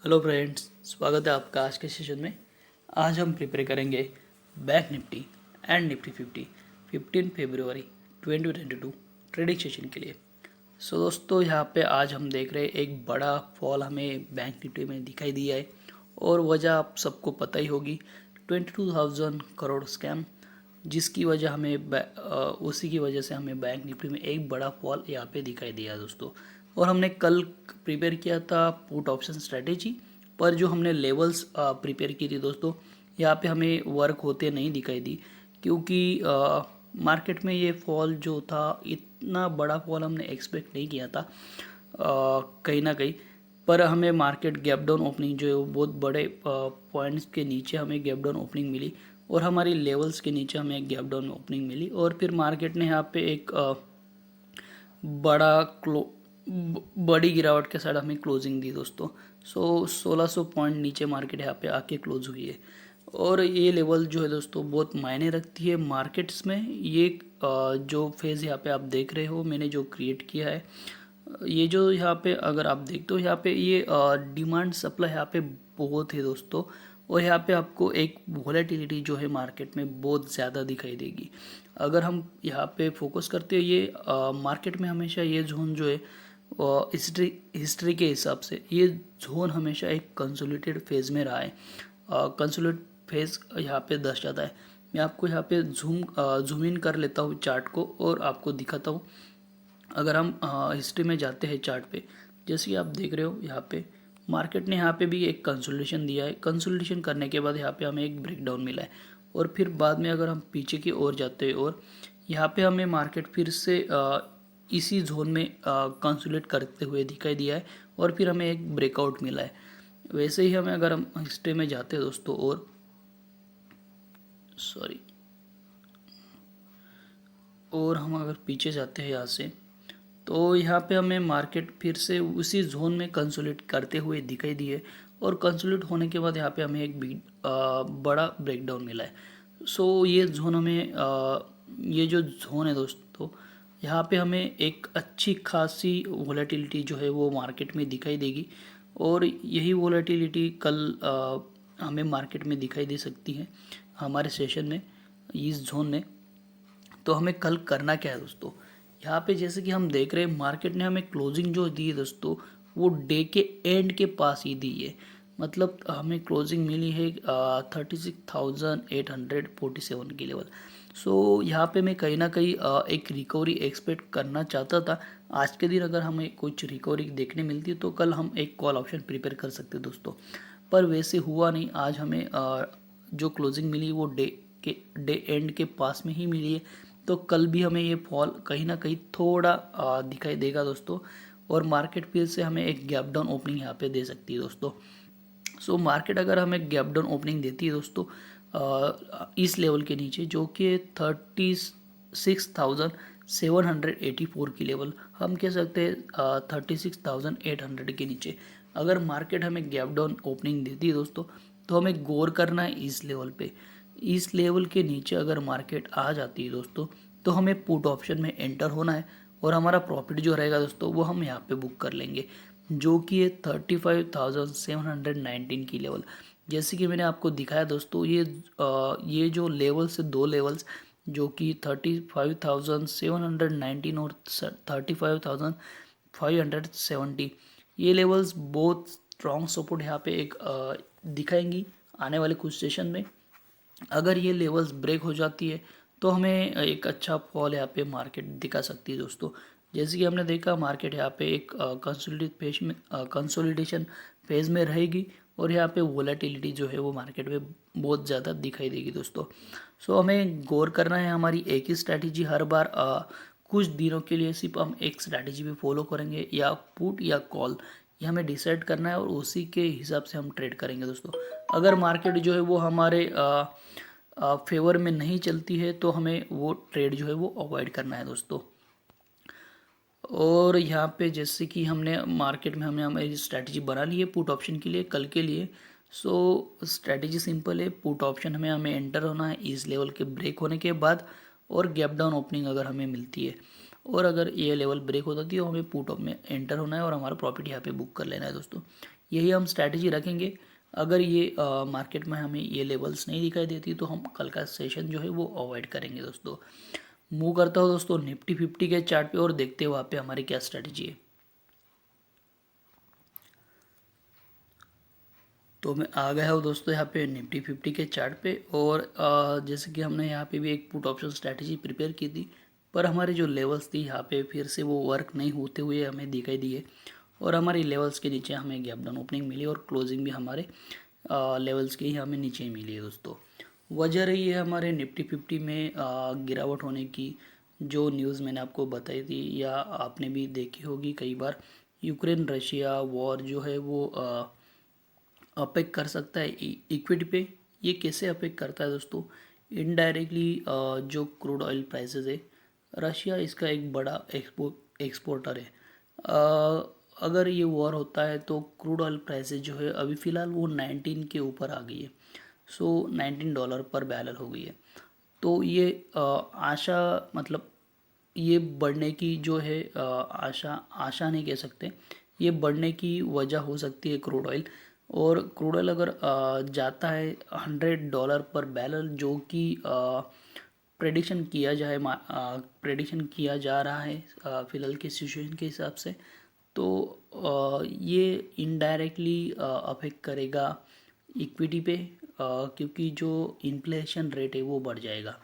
Hello friends, स्वागत है आपका आज के सेशन में। आज हम प्रिपेयर करेंगे bank Nifty and Nifty 15 February 2022 trading session के लिए। दोस्तों, यहाँ पे आज हम देख रहे हैं एक बड़ा फॉल हमें बैंक निफ्टी में दिखाई दिया है और वजह आप सबको पता ही होगी, 22,000 करोड़ स्कैम, जिसकी वजह उसी की वजह से हमें बैंक निफ्टी में एक बड़ा फॉल यहाँ पे दिखाई दिया दोस्तों। और हमने कल प्रिपेयर किया था पुट ऑप्शन स्ट्रेटेजी, पर जो हमने लेवल्स प्रिपेयर की थी दोस्तों, यहाँ पे हमें वर्क होते नहीं दिखाई दी, क्योंकि मार्केट में ये फॉल जो था, इतना बड़ा फॉल हमने एक्सपेक्ट नहीं किया था कहीं ना कहीं। पर हमें मार्केट गैप डाउन ओपनिंग जो है वो बहुत बड़े पॉइंट्स के नीचे हमें गैप डाउन ओपनिंग मिली और हमारी लेवल्स के नीचे हमें एक गैप डाउन ओपनिंग मिली और फिर मार्केट ने यहाँ पे एक बड़ी गिरावट के साथ हमें क्लोजिंग दी दोस्तों। 1600 पॉइंट नीचे मार्केट यहाँ पे आके क्लोज हुई है और ये लेवल जो है दोस्तों बहुत मायने रखती है मार्केट्स में। ये जो फेज़ यहाँ पे आप देख रहे हो, मैंने जो क्रिएट किया है, ये जो यहाँ पे अगर आप देखते हो, यहाँ पे ये डिमांड सप्लाई यहाँ पे बहुत है दोस्तों। और यहाँ पे आपको एक वॉलेटिलिटी जो है मार्केट में बहुत ज़्यादा दिखाई देगी। अगर हम यहाँ पे फोकस करते हैं, ये मार्केट में हमेशा ये जोन जो है हिस्ट्री के हिसाब से ये जोन हमेशा एक कंसोलिडेटेड फेज़ में रहा है। कंसोलिडेट फेज़ यहाँ पे दर्शाता है। मैं आपको यहाँ पे जूम इन कर लेता हूँ चार्ट को और आपको दिखाता हूँ। अगर हम हिस्ट्री में जाते हैं चार्ट पे, जैसे कि आप देख रहे हो, यहाँ पे मार्केट ने यहाँ पे भी एक कंसोलिडेशन दिया है। कंसोलिडेशन करने के बाद यहाँ पे हमें एक ब्रेकडाउन मिला है और फिर बाद में अगर हम पीछे की ओर जाते हैं और यहाँ पे हमें मार्केट फिर से इसी जोन में कंसोलिडेट करते हुए दिखाई दिया है और फिर हमें एक ब्रेकआउट मिला है। वैसे ही हमें अगर हम हिस्ट्री में जाते हैं दोस्तों और हम अगर पीछे जाते हैं यहाँ से, तो यहाँ पे हमें मार्केट फिर से उसी जोन में कंसोलिडेट करते हुए दिखाई दी है और कंसोलिडेट होने के बाद यहाँ पे हमें एक बड़ा ब्रेकडाउन मिला है। ये जोन हमें ये जो जोन है दोस्तों, यहाँ पे हमें एक अच्छी खासी वॉलेटिलिटी जो है वो मार्केट में दिखाई देगी और यही वॉलेटिलिटी कल हमें मार्केट में दिखाई दे सकती है हमारे सेशन में, इस जोन में। तो हमें कल करना क्या है दोस्तों, यहाँ पे जैसे कि हम देख रहे हैं मार्केट ने हमें क्लोजिंग जो दी है दोस्तों, वो डे के एंड के पास ही दी है। मतलब हमें क्लोजिंग मिली है 36,847 की लेवल। यहाँ पे मैं कहीं ना कहीं एक रिकवरी एक्सपेक्ट करना चाहता था। आज के दिन अगर हमें कुछ रिकवरी देखने मिलती है तो कल हम एक कॉल ऑप्शन प्रिपेयर कर सकते दोस्तों, पर वैसे हुआ नहीं। आज हमें जो क्लोजिंग मिली वो डे एंड के पास में ही मिली है, तो कल भी हमें ये फॉल कहीं ना कहीं थोड़ा दिखाई देगा दोस्तों और मार्केट फिर से हमें एक गैप डाउन ओपनिंग यहाँ पे दे सकती है दोस्तों। मार्केट अगर हमें गैप डाउन ओपनिंग देती है दोस्तों इस लेवल के नीचे, जो कि 36,784 की लेवल, हम कह सकते हैं 36,800 के नीचे अगर मार्केट हमें गैप डाउन ओपनिंग देती है दोस्तों, तो हमें गौर करना है इस लेवल पे। इस लेवल के नीचे अगर मार्केट आ जाती है दोस्तों, तो हमें पुट ऑप्शन में एंटर होना है और हमारा प्रॉफिट जो रहेगा दोस्तों वो हम यहाँ पे बुक कर लेंगे, जो कि है 35,719 की लेवल। जैसे कि मैंने आपको दिखाया दोस्तों, ये जो लेवल्स है, दो लेवल्स, जो कि 35,719 और 35,570, ये लेवल्स बहुत स्ट्रॉन्ग सपोर्ट यहाँ पे एक दिखाएंगी आने वाले कुछ सेशन में। अगर ये लेवल्स ब्रेक हो जाती है तो हमें एक अच्छा फॉल यहाँ पे मार्केट दिखा सकती है दोस्तों। जैसे कि हमने देखा मार्केट यहाँ पे एक कंसोलिडेशन फेज में रहेगी और यहाँ पे वोलेटिलिटी जो है वो मार्केट में बहुत ज़्यादा दिखाई देगी दोस्तों। हमें गौर करना है, हमारी एक ही स्ट्रैटेजी हर बार कुछ दिनों के लिए सिर्फ हम एक स्ट्रैटेजी पे फॉलो करेंगे, या पुट या कॉल, ये हमें डिसाइड करना है और उसी के हिसाब से हम ट्रेड करेंगे दोस्तों। अगर मार्केट जो है वो हमारे फेवर में नहीं चलती है तो हमें वो ट्रेड जो है वो अवॉइड करना है दोस्तों। और यहाँ पे जैसे कि हमने मार्केट में हमारी स्ट्रैटेजी बना ली है पुट ऑप्शन के लिए कल के लिए। स्ट्रैटेजी सिंपल है, पुट ऑप्शन में हमें एंटर होना है इस लेवल के ब्रेक होने के बाद और गैप डाउन ओपनिंग अगर हमें मिलती है, और अगर ये लेवल ब्रेक हो जाती है तो हमें पुट में एंटर होना है और हमारा प्रॉफिट यहाँ पे बुक कर लेना है दोस्तों। यही हम स्ट्रैटेजी रखेंगे। अगर ये मार्केट में हमें ये लेवल्स नहीं दिखाई देती तो हम कल का सेशन जो है वो अवॉइड करेंगे दोस्तों। मूव करता हूँ दोस्तों निफ्टी 50 के चार्ट पे और देखते हैं वहाँ पे हमारी क्या स्ट्रैटेजी है। तो मैं आ गया हूँ दोस्तों यहाँ पे निफ्टी 50 के चार्ट पे, और जैसे कि हमने यहाँ पे भी एक पुट ऑप्शन स्ट्रैटेजी प्रिपेयर की थी, पर हमारे जो लेवल्स थी यहाँ पे फिर से वो वर्क नहीं होते हुए हमें दिखाई दिए, और हमारी लेवल्स के नीचे हमें गैप डाउन ओपनिंग मिली और क्लोजिंग भी हमारे लेवल्स के ही हमें नीचे ही मिली है दोस्तों। वजह रही है हमारे निफ्टी 50 में गिरावट होने की, जो न्यूज़ मैंने आपको बताई थी या आपने भी देखी होगी कई बार। यूक्रेन रशिया वॉर जो है वो अफेक्ट कर सकता है इक्विटी पे। ये कैसे अफेक्ट करता है दोस्तों? इनडायरेक्टली जो क्रूड ऑयल प्राइसेस है, रशिया इसका एक बड़ा एक्सपोर्टर है। अगर ये वॉर होता है तो क्रूड ऑयल प्राइसेस जो है अभी फ़िलहाल वो 19 के ऊपर आ गई है। सो $19 पर बैरल हो गई है। तो ये आशा, मतलब ये बढ़ने की जो है आशा आशा नहीं कह सकते, ये बढ़ने की वजह हो सकती है क्रूड ऑयल। और क्रूड ऑयल अगर जाता है $100 पर बैरल, जो कि प्रेडिक्शन किया जा रहा है फ़िलहाल की सिचुएशन के हिसाब से, तो ये इनडायरेक्टली अफेक्ट करेगा इक्विटी पे, क्योंकि जो इन्फ्लेशन रेट है वो बढ़ जाएगा।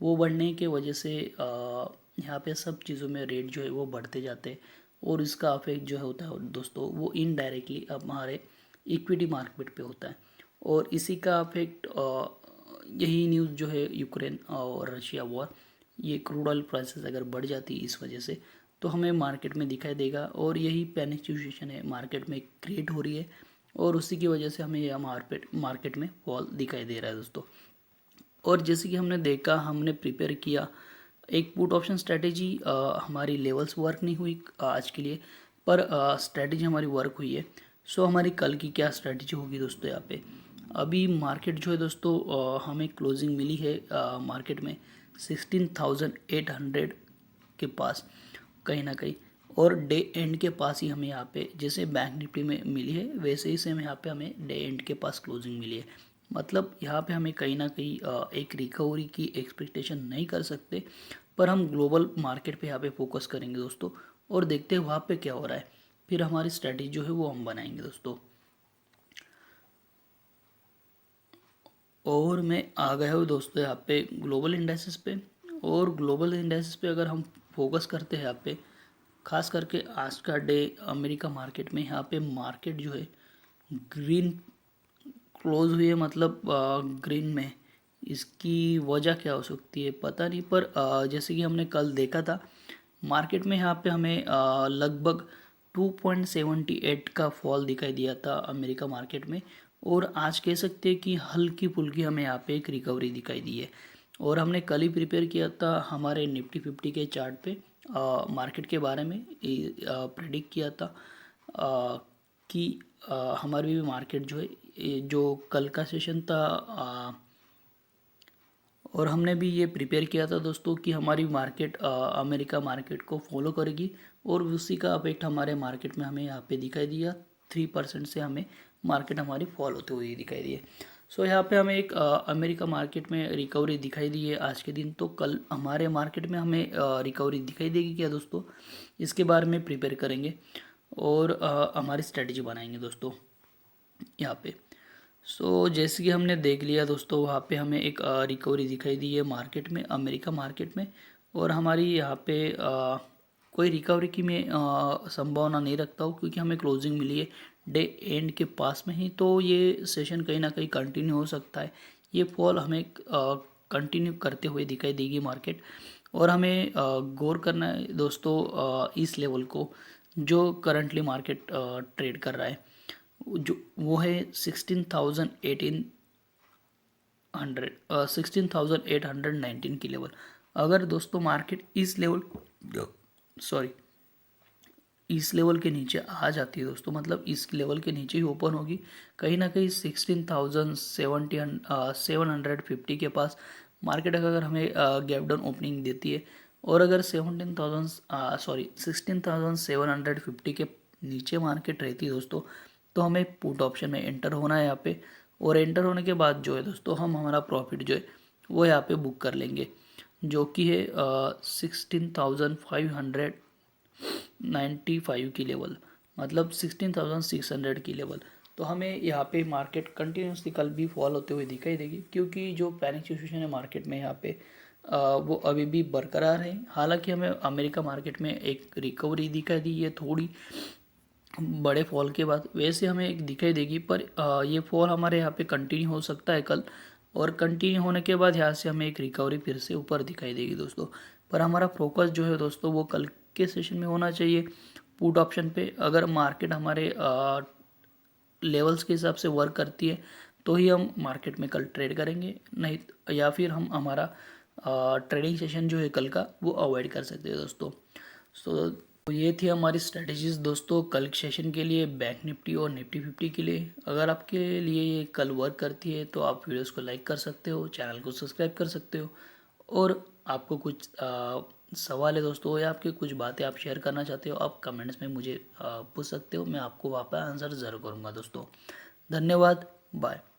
वो बढ़ने के वजह से यहाँ पे सब चीज़ों में रेट जो है वो बढ़ते जाते हैं, और इसका अफेक्ट जो है होता है दोस्तों वो इनडायरेक्टली अब हमारे इक्विटी मार्केट पे होता है। और इसी का अफेक्ट यही न्यूज़ जो है यूक्रेन और रशिया वॉर, ये क्रूड ऑयल प्राइसेस अगर बढ़ जाती है इस वजह से, तो हमें मार्केट में दिखाई देगा, और यही पैनिक सिचुएशन है मार्केट में क्रिएट हो रही है, और उसी की वजह से हमें यह मार्केट में फॉल दिखाई दे रहा है दोस्तों। और जैसे कि हमने देखा, हमने प्रिपेयर किया एक पुट ऑप्शन स्ट्रैटेजी, हमारी लेवल्स वर्क नहीं हुई आज के लिए, पर स्ट्रैटेजी हमारी वर्क हुई है। सो हमारी कल की क्या स्ट्रैटेजी होगी दोस्तों? यहाँ पे अभी मार्केट जो है दोस्तों हमें क्लोजिंग मिली है मार्केट में 16,800 के पास कहीं ना कहीं, और डे एंड के पास ही हमें यहाँ पे जैसे बैंक निफ्टी में मिली है वैसे ही सेम यहाँ पे हमें डे एंड के पास क्लोजिंग मिली है। मतलब यहाँ पे हमें कहीं ना कहीं एक रिकवरी की एक्सपेक्टेशन नहीं कर सकते, पर हम ग्लोबल मार्केट पे यहाँ पे फोकस करेंगे दोस्तों, और देखते हैं वहाँ पे क्या हो रहा है, फिर हमारी स्ट्रैटेजी जो है वो हम बनाएंगे दोस्तों। और मैं आ गया हूँ दोस्तों यहाँ पे ग्लोबल इंडेक्सेस पे, और ग्लोबल इंडेक्सेस पे अगर हम फोकस करते हैं यहाँ पे, खास करके आज का डे अमेरिका मार्केट में, यहाँ पे मार्केट जो है ग्रीन क्लोज हुई है, मतलब ग्रीन में। इसकी वजह क्या हो सकती है पता नहीं, पर जैसे कि हमने कल देखा था मार्केट में, यहाँ पे हमें लगभग 2.78 का फॉल दिखाई दिया था अमेरिका मार्केट में, और आज कह सकते हैं कि हल्की फुल्की हमें यहाँ पे एक रिकवरी दिखाई दी है। और हमने कल ही प्रिपेयर किया था हमारे निफ्टी 50 के चार्ट पे मार्केट के बारे में, प्रेडिक्ट किया था कि हमारी भी मार्केट जो है जो कल का सेशन था, और हमने भी ये प्रिपेयर किया था दोस्तों कि हमारी मार्केट अमेरिका मार्केट को फॉलो करेगी, और उसी का अफेक्ट हमारे मार्केट में हमें यहाँ पे दिखाई दिया। 3% से हमें मार्केट हमारी फॉल होते हुए दिखाई दी है। सो यहाँ पे हमें एक अमेरिका मार्केट में रिकवरी दिखाई दी है आज के दिन, तो कल हमारे मार्केट में हमें रिकवरी दिखाई देगी क्या दोस्तों? इसके बारे में प्रिपेयर करेंगे, और हमारी स्ट्रेटजी बनाएंगे दोस्तों यहाँ पे। सो जैसे कि हमने देख लिया दोस्तों, वहाँ पे हमें एक रिकवरी दिखाई दी है मार्केट में, अमेरिका मार्केट में, और हमारी यहाँ पे कोई रिकवरी की मैं संभावना नहीं रखता हूँ, क्योंकि हमें क्लोजिंग मिली है डे एंड के पास में ही, तो ये सेशन कहीं ना कहीं कंटिन्यू हो सकता है। ये फॉल हमें कंटिन्यू करते हुए दिखाई देगी मार्केट, और हमें गौर करना है दोस्तों इस लेवल को जो करंटली मार्केट ट्रेड कर रहा है, जो वो है 16,819 की लेवल। अगर दोस्तों मार्केट इस लेवल के नीचे आ जाती है दोस्तों, मतलब इस लेवल के नीचे ही ओपन होगी कहीं ना कहीं 16,750 के पास मार्केट अगर हमें गैप डाउन ओपनिंग देती है, और अगर 16,750 के नीचे मार्केट रहती है दोस्तों, तो हमें पुट ऑप्शन में एंटर होना है यहाँ पे, और एंटर होने के बाद जो है दोस्तों हम हमारा प्रॉफिट जो है वो यहाँ पे बुक कर लेंगे, जो कि है 16,595 की लेवल, मतलब 16,600 की लेवल। तो हमें यहाँ पे मार्केट कंटिन्यूसली कल भी फॉल होते हुए दिखाई देगी, क्योंकि जो पैनिक सिचुएशन है मार्केट में यहाँ पे वो अभी भी बरकरार है। हालांकि हमें अमेरिका मार्केट में एक रिकवरी दिखाई दी है थोड़ी बड़े फॉल के बाद, वैसे हमें एक दिखाई देगी, पर ये फॉल हमारे यहाँ पे कंटिन्यू हो सकता है कल, और कंटिन्यू होने के बाद यहाँ से हमें एक रिकवरी फिर से ऊपर दिखाई देगी दोस्तों। पर हमारा फोकस जो है दोस्तों वो कल के सेशन में होना चाहिए पुट ऑप्शन पे। अगर मार्केट हमारे लेवल्स के हिसाब से वर्क करती है तो ही हम मार्केट में कल ट्रेड करेंगे, नहीं या फिर हम हमारा ट्रेडिंग सेशन जो है कल का वो अवॉइड कर सकते हैं दोस्तों। तो ये थी हमारी स्ट्रेटजीज दोस्तों कल के सेशन के लिए, बैंक निफ्टी और निफ्टी 50 के लिए। अगर आपके लिए ये कल वर्क करती है तो आप वीडियोस को लाइक कर सकते हो, चैनल को सब्सक्राइब कर सकते हो, और आपको कुछ सवाल है दोस्तों या आपकी कुछ बातें आप शेयर करना चाहते हो, आप कमेंट्स में मुझे पूछ सकते हो, मैं आपको वहाँ पर आंसर ज़रूर करूँगा दोस्तों। धन्यवाद, बाय।